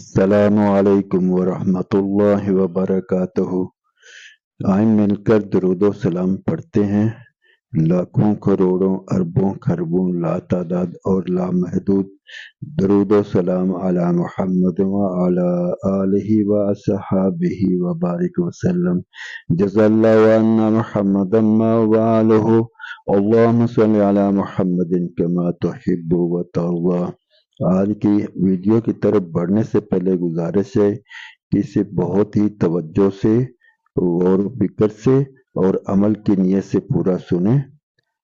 السلام علیکم ورحمۃ اللہ وبرکاتہ۔ آئیں مل کر درود و سلام پڑھتے ہیں۔ لاکھوں کروڑوں اربوں خربوں لاتعداد اور لامحدود درود و سلام علی محمد وعلی آلہ وصحابہ وبارک وسلم۔ جزا اللہ عنا محمدا ما وعلہ، اللہم صل علی محمد کما تحب وترضی۔ آج کی ویڈیو کی طرف بڑھنے سے پہلے گزارش ہے کہ اسے بہت ہی توجہ سے غور و فکر سے اور عمل کی نیت سے پورا سنیں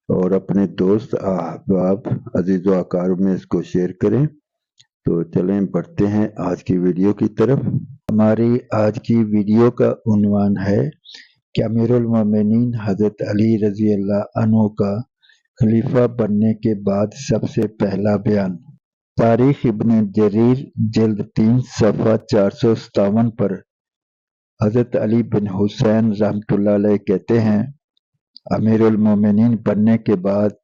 اور اپنے دوست احباب عزیز و اقارب میں اس کو شیئر کریں۔ تو چلیں بڑھتے ہیں آج کی ویڈیو کی طرف۔ ہماری آج کی ویڈیو کا عنوان ہے کہ امیر المومنین حضرت علی رضی اللہ عنہ کا خلیفہ بننے کے بعد سب سے پہلا بیان۔ تاریخ ابن جریر جلد 3 صفحہ 457 پر حضرت علی بن حسین رحمۃ اللہ علیہ کہتے ہیں، امیر المومنین بننے کے بعد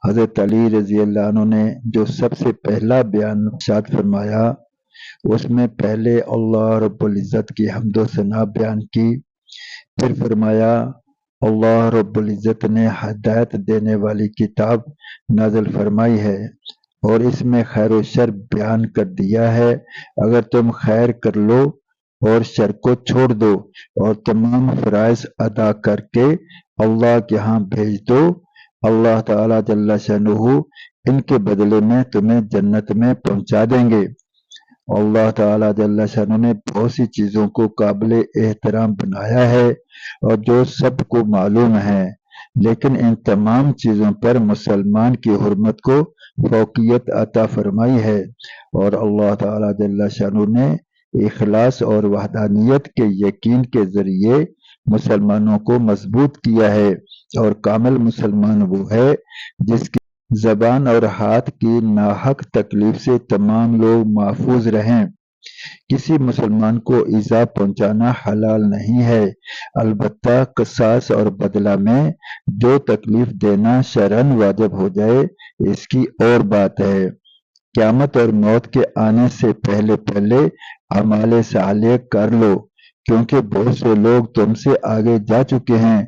حضرت علی رضی اللہ عنہ نے جو سب سے پہلا بیان ارشاد فرمایا، اس میں پہلے اللہ رب العزت کی حمد و ثنا بیان کی، پھر فرمایا اللہ رب العزت نے ہدایت دینے والی کتاب نازل فرمائی ہے اور اس میں خیر و شر بیان کر دیا ہے۔ اگر تم خیر کر لو اور شر کو چھوڑ دو اور تمام فرائض ادا کر کے اللہ کے ہاں بھیج دو، اللہ تعالیٰ جل شانہ ان کے بدلے میں تمہیں جنت میں پہنچا دیں گے۔ اللہ تعالیٰ جل شانہ نے بہت سی چیزوں کو قابل احترام بنایا ہے اور جو سب کو معلوم ہے، لیکن ان تمام چیزوں پر مسلمان کی حرمت کو فوقیت عطا فرمائی ہے، اور اللہ تعالیٰ جل شانہ نے اخلاص اور وحدانیت کے یقین کے ذریعے مسلمانوں کو مضبوط کیا ہے، اور کامل مسلمان وہ ہے جس کی زبان اور ہاتھ کی ناحق تکلیف سے تمام لوگ محفوظ رہیں۔ کسی مسلمان کو ایذا پہنچانا حلال نہیں ہے، البتہ قصاص اور بدلہ میں جو تکلیف دینا شرعاً واجب ہو جائے اس کی اور بات ہے۔ قیامت اور موت کے آنے سے پہلے پہلے اعمال صالح کر لو، کیونکہ بہت سے لوگ تم سے آگے جا چکے ہیں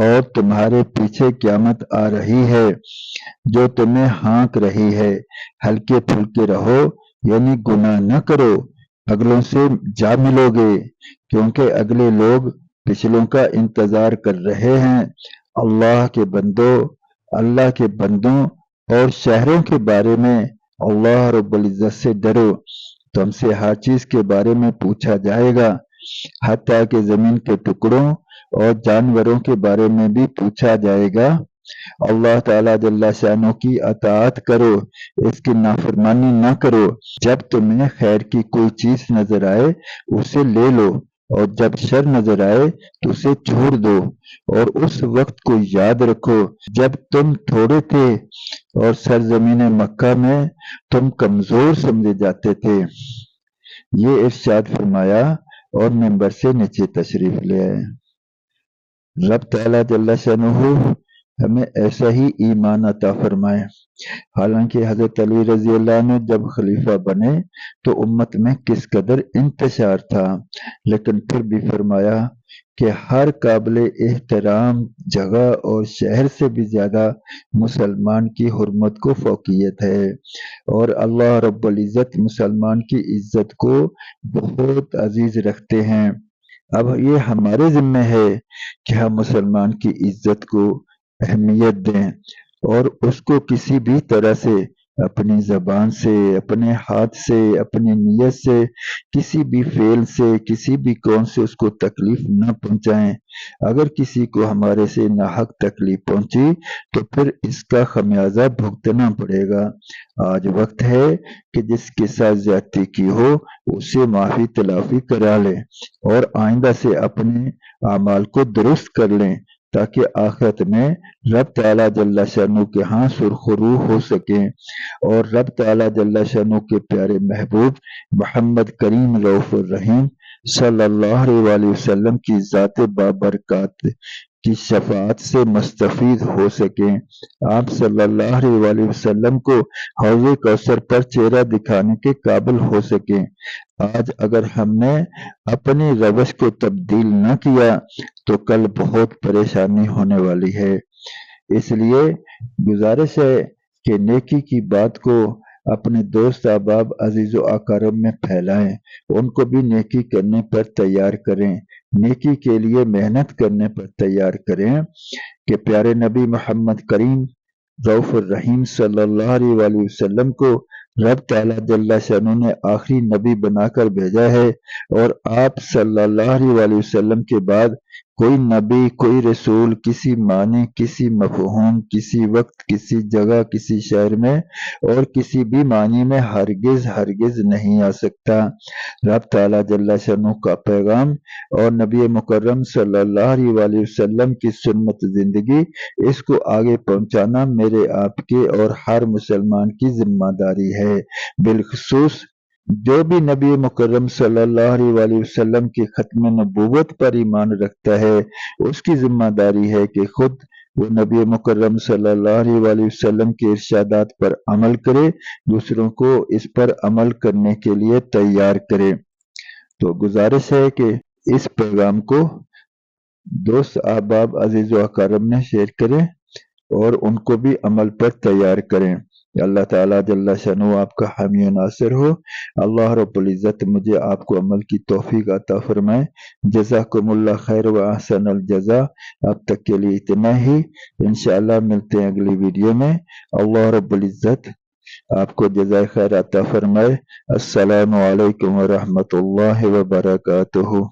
اور تمہارے پیچھے قیامت آ رہی ہے جو تمہیں ہانک رہی ہے۔ ہلکے پھلکے رہو، یعنی گناہ نہ کرو، اگلوں سے جا ملو گے، کیونکہ اگلے لوگ پچھلوں کا انتظار کر رہے ہیں۔ اللہ کے بندوں اور شہروں کے بارے میں اللہ رب العزت سے ڈرو، تم سے ہر چیز کے بارے میں پوچھا جائے گا، حتیٰ کہ زمین کے ٹکڑوں اور جانوروں کے بارے میں بھی پوچھا جائے گا۔ اللہ تعالیٰ جل شانہ کی اطاعت کرو، اس کی نافرمانی نہ کرو۔ جب تمہیں خیر کی کوئی چیز نظر آئے اسے لے لو، اور جب شر نظر آئے تو اسے چھوڑ دو، اور اس وقت کو یاد رکھو جب تم تھوڑے تھے اور سرزمین مکہ میں تم کمزور سمجھے جاتے تھے۔ یہ ارشاد فرمایا اور منبر سے نیچے تشریف لے آئے۔ رب تعالیٰ جل شانہ ہمیں ایسا ہی ایمان عطا فرمائے۔ حالانکہ حضرت علی رضی اللہ عنہ جب خلیفہ بنے تو امت میں کس قدر انتشار تھا، لیکن پھر بھی فرمایا کہ ہر قابل احترام جگہ اور شہر سے بھی زیادہ مسلمان کی حرمت کو فوقیت ہے، اور اللہ رب العزت مسلمان کی عزت کو بہت عزیز رکھتے ہیں۔ اب یہ ہمارے ذمہ ہے کہ ہم مسلمان کی عزت کو اہمیت دیں اور اس کو کسی بھی طرح سے اپنی زبان سے، اپنے ہاتھ سے، اپنی نیت سے، کسی بھی فعل سے، کسی بھی قول سے اس کو تکلیف نہ پہنچائیں۔ اگر کسی کو ہمارے سے ناحق تکلیف پہنچی تو پھر اس کا خمیازہ بھگتنا پڑے گا۔ آج وقت ہے کہ جس کے ساتھ زیادتی کی ہو اسے معافی تلافی کرا لیں اور آئندہ سے اپنے اعمال کو درست کر لیں، تاکہ آخرت میں رب تعالیٰ جل شانہ کے ہاں سرخرو ہو سکیں اور رب تعالیٰ جل شانہ کے پیارے محبوب محمد کریم رؤوف الرحیم صلی اللہ علیہ وسلم کی ذات بابرکات کی شفاعت سے مستفید ہو سکیں، آپ صلی اللہ علیہ وسلم کو حوض کوثر پر چہرہ دکھانے کے قابل ہو سکیں۔ آج اگر ہم نے اپنی روش کو تبدیل نہ کیا تو کل بہت پریشانی ہونے والی ہے۔ اس لیے گزارش ہے کہ نیکی کی بات کو اپنے دوست احباب عزیز و اقارب میں پھیلائیں، ان کو بھی نیکی کرنے پر تیار کریں، نیکی کے لیے محنت کرنے پر تیار کریں کہ پیارے نبی محمد کریم رؤوف الرحیم صلی اللہ علیہ وسلم کو رب تعالیٰ جل شانہ نے آخری نبی بنا کر بھیجا ہے، اور آپ صلی اللہ علیہ وسلم کے بعد کوئی نبی، کوئی رسول کسی معنی، کسی مفہوم، کسی وقت، کسی جگہ، کسی شہر میں اور کسی بھی معنی میں ہرگز نہیں آ سکتا۔ رب تعالیٰ جل شانہ کا پیغام اور نبی مکرم صلی اللہ علیہ وسلم کی سنت زندگی، اس کو آگے پہنچانا میرے آپ کے اور ہر مسلمان کی ذمہ داری ہے۔ بالخصوص جو بھی نبی مکرم صلی اللہ علیہ وسلم کی ختم نبوت پر ایمان رکھتا ہے، اس کی ذمہ داری ہے کہ خود وہ نبی مکرم صلی اللہ علیہ وسلم کے ارشادات پر عمل کرے، دوسروں کو اس پر عمل کرنے کے لیے تیار کرے۔ تو گزارش ہے کہ اس پیغام کو دوست احباب عزیز و اقارب میں شیئر کریں اور ان کو بھی عمل پر تیار کریں۔ اللہ تعالیٰ جل شانہ آپ کا حامی و ناصر ہو۔ اللہ رب العزت مجھے آپ کو عمل کی توفیق عطا فرمائے۔ جزاکم اللہ خیر و احسن الجزا۔ اب تک کے لیے اتنا ہی، انشاءاللہ ملتے ہیں اگلی ویڈیو میں۔ اللہ رب العزت آپ کو جزائے خیر عطا فرمائے۔ السلام علیکم ورحمۃ اللہ وبرکاتہ۔